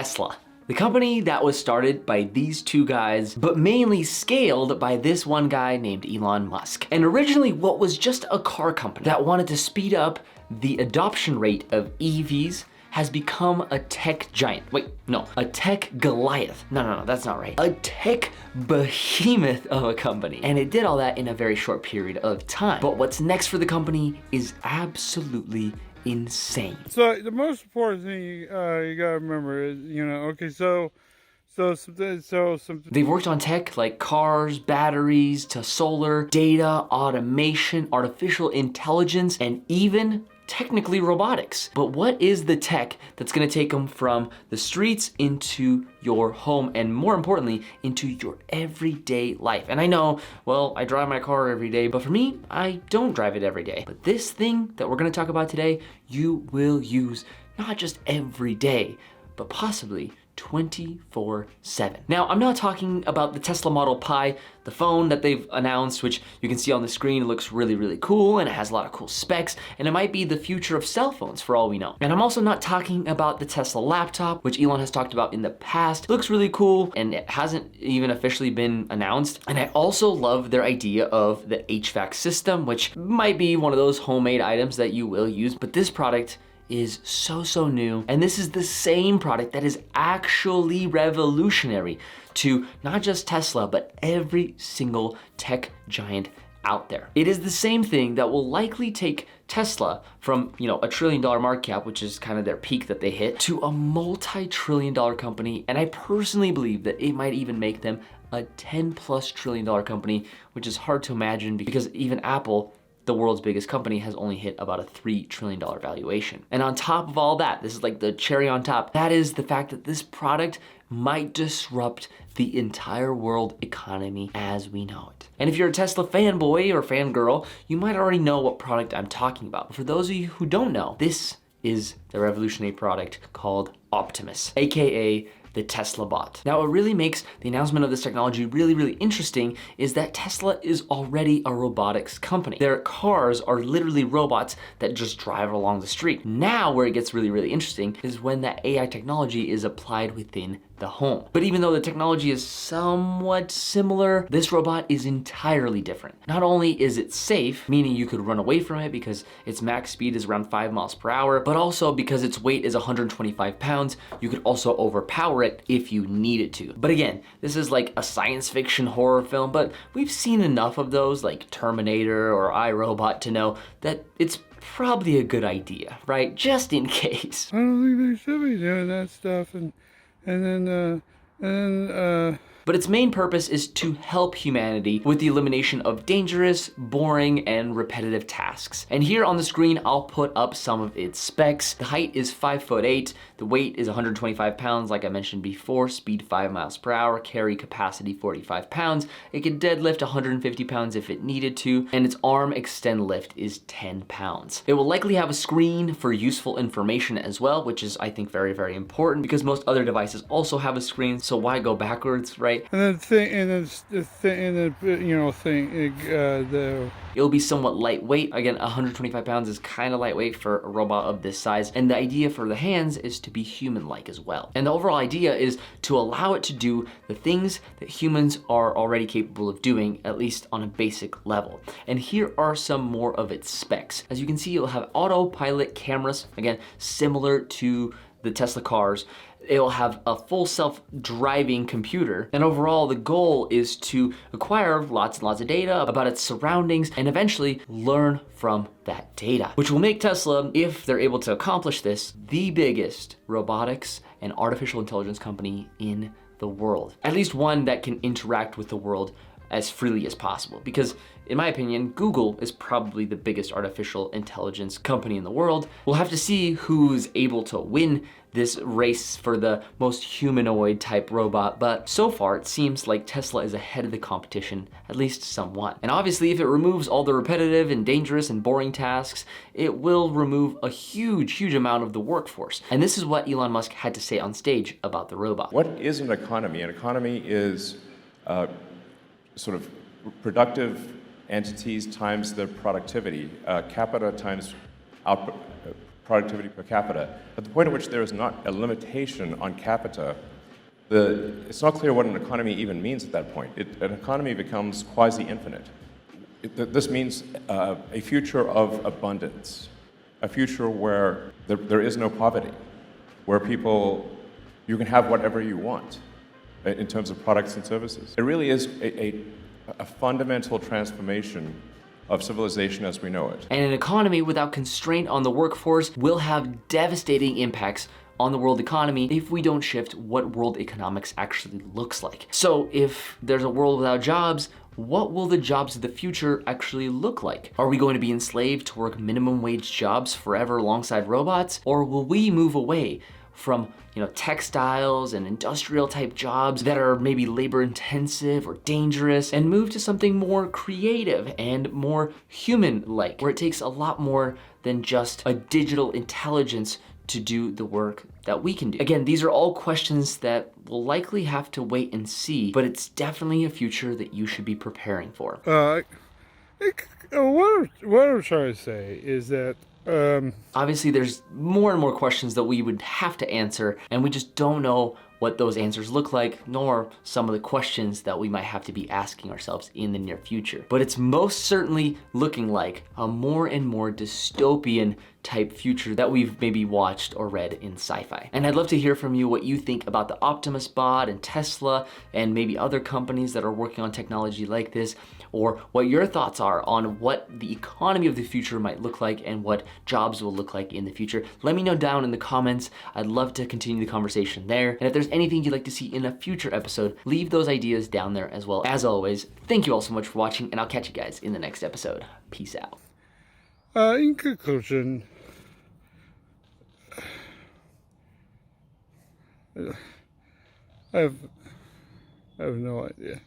Tesla. The company that was started by these two guys, but mainly scaled by this one guy named Elon Musk. And originally what was just a car company that wanted to speed up the adoption rate of EVs has become a tech giant. Wait, no, a tech Goliath. No, that's not right. A tech behemoth of a company. And it did all that in a very short period of time. But what's next for the company is absolutely insane. So the most important thing you gotta remember is, okay, they've worked on tech like cars, batteries, to solar, data, automation, artificial intelligence, and even technically robotics. But what is the tech that's gonna take them from the streets into your home, and more importantly, into your everyday life? And I know, well, I drive my car every day, but for me, I don't drive it every day. But this thing that we're gonna talk about today, you will use not just every day, but possibly 24/7. Now, I'm not talking about the Tesla Model Pi, the phone that they've announced, which you can see on the screen. It looks really, really cool, and it has a lot of cool specs, and it might be the future of cell phones for all we know. And I'm also not talking about the Tesla laptop, which Elon has talked about in the past. It looks really cool, and it hasn't even officially been announced. And I also love their idea of the HVAC system, which might be one of those homemade items that you will use, but this product is so new. And this is the same product that is actually revolutionary to not just Tesla, but every single tech giant out there. It is the same thing that will likely take Tesla from, $1 trillion market cap, which is kind of their peak that they hit, to a multi-trillion-dollar company. And I personally believe that it might even make them a $10+ trillion company, which is hard to imagine because even Apple, the world's biggest company, has only hit about a $3 trillion valuation. And on top of all that, this is like the cherry on top, that is the fact that this product might disrupt the entire world economy as we know it. And if you're a Tesla fanboy or fangirl, you might already know what product I'm talking about. But for those of you who don't know, this is the revolutionary product called Optimus, AKA the Tesla bot. Now, what really makes the announcement of this technology really interesting is that Tesla is already a robotics company. Their cars are literally robots that just drive along the street. Now, where it gets really interesting is when that AI technology is applied within the home. But even though the technology is somewhat similar, this robot is entirely different. Not only is it safe, meaning you could run away from it because its max speed is around 5 miles per hour, but also because its weight is 125 pounds, you could also overpower it if you needed to. But again, this is like a science fiction horror film, but we've seen enough of those like Terminator or iRobot to know that it's probably a good idea, right? Just in case. I don't think they should be doing that stuff, But its main purpose is to help humanity with the elimination of dangerous, boring, and repetitive tasks. And here on the screen, I'll put up some of its specs. The height is 5'8", the weight is 125 pounds, like I mentioned before, speed 5 miles per hour, carry capacity 45 pounds. It can deadlift 150 pounds if it needed to, and its arm extend lift is 10 pounds. It will likely have a screen for useful information as well, which is, I think, very important because most other devices also have a screen, so why go backwards, right? And It'll be somewhat lightweight. Again, 125 pounds is kind of lightweight for a robot of this size. And the idea for the hands is to be human-like as well. And the overall idea is to allow it to do the things that humans are already capable of doing, at least on a basic level. And here are some more of its specs. As you can see, it'll have autopilot cameras, again, similar to the Tesla cars. It'll have a full self-driving computer. And overall, the goal is to acquire lots and lots of data about its surroundings and eventually learn from that data, which will make Tesla, if they're able to accomplish this, the biggest robotics and artificial intelligence company in the world. At least one that can interact with the world as freely as possible. Because in my opinion, Google is probably the biggest artificial intelligence company in the world. We'll have to see who's able to win this race for the most humanoid type robot, but so far it seems like Tesla is ahead of the competition, at least somewhat. And obviously, if it removes all the repetitive and dangerous and boring tasks, it will remove a huge amount of the workforce. And this is what Elon Musk had to say on stage about the robot. What is an economy? An economy is sort of productive entities times their productivity, capita times output, productivity per capita. At the point at which there is not a limitation on capita, it's not clear what an economy even means at that point. An economy becomes quasi-infinite. This means a future of abundance, a future where there is no poverty, where you can have whatever you want in terms of products and services. It really is a fundamental transformation of civilization as we know it. And an economy without constraint on the workforce will have devastating impacts on the world economy if we don't shift what world economics actually looks like. So if there's a world without jobs, what will the jobs of the future actually look like? Are we going to be enslaved to work minimum wage jobs forever alongside robots? Or will we move away from textiles and industrial type jobs that are maybe labor intensive or dangerous and move to something more creative and more human-like, where it takes a lot more than just a digital intelligence to do the work that we can do? Again, these are all questions that we'll likely have to wait and see, but it's definitely a future that you should be preparing for. What I'm trying to say is that obviously there's more and more questions that we would have to answer, and we just don't know what those answers look like, nor some of the questions that we might have to be asking ourselves in the near future. But it's most certainly looking like a more and more dystopian type future that we've maybe watched or read in sci-fi. And I'd love to hear from you what you think about the Optimus bot and Tesla and maybe other companies that are working on technology like this, or what your thoughts are on what the economy of the future might look like and what jobs will look like in the future. Let me know down in the comments. I'd love to continue the conversation there. And if there's anything you'd like to see in a future episode, leave those ideas down there as well. As always, thank you all so much for watching, and I'll catch you guys in the next episode. Peace out. in conclusion, I have no idea.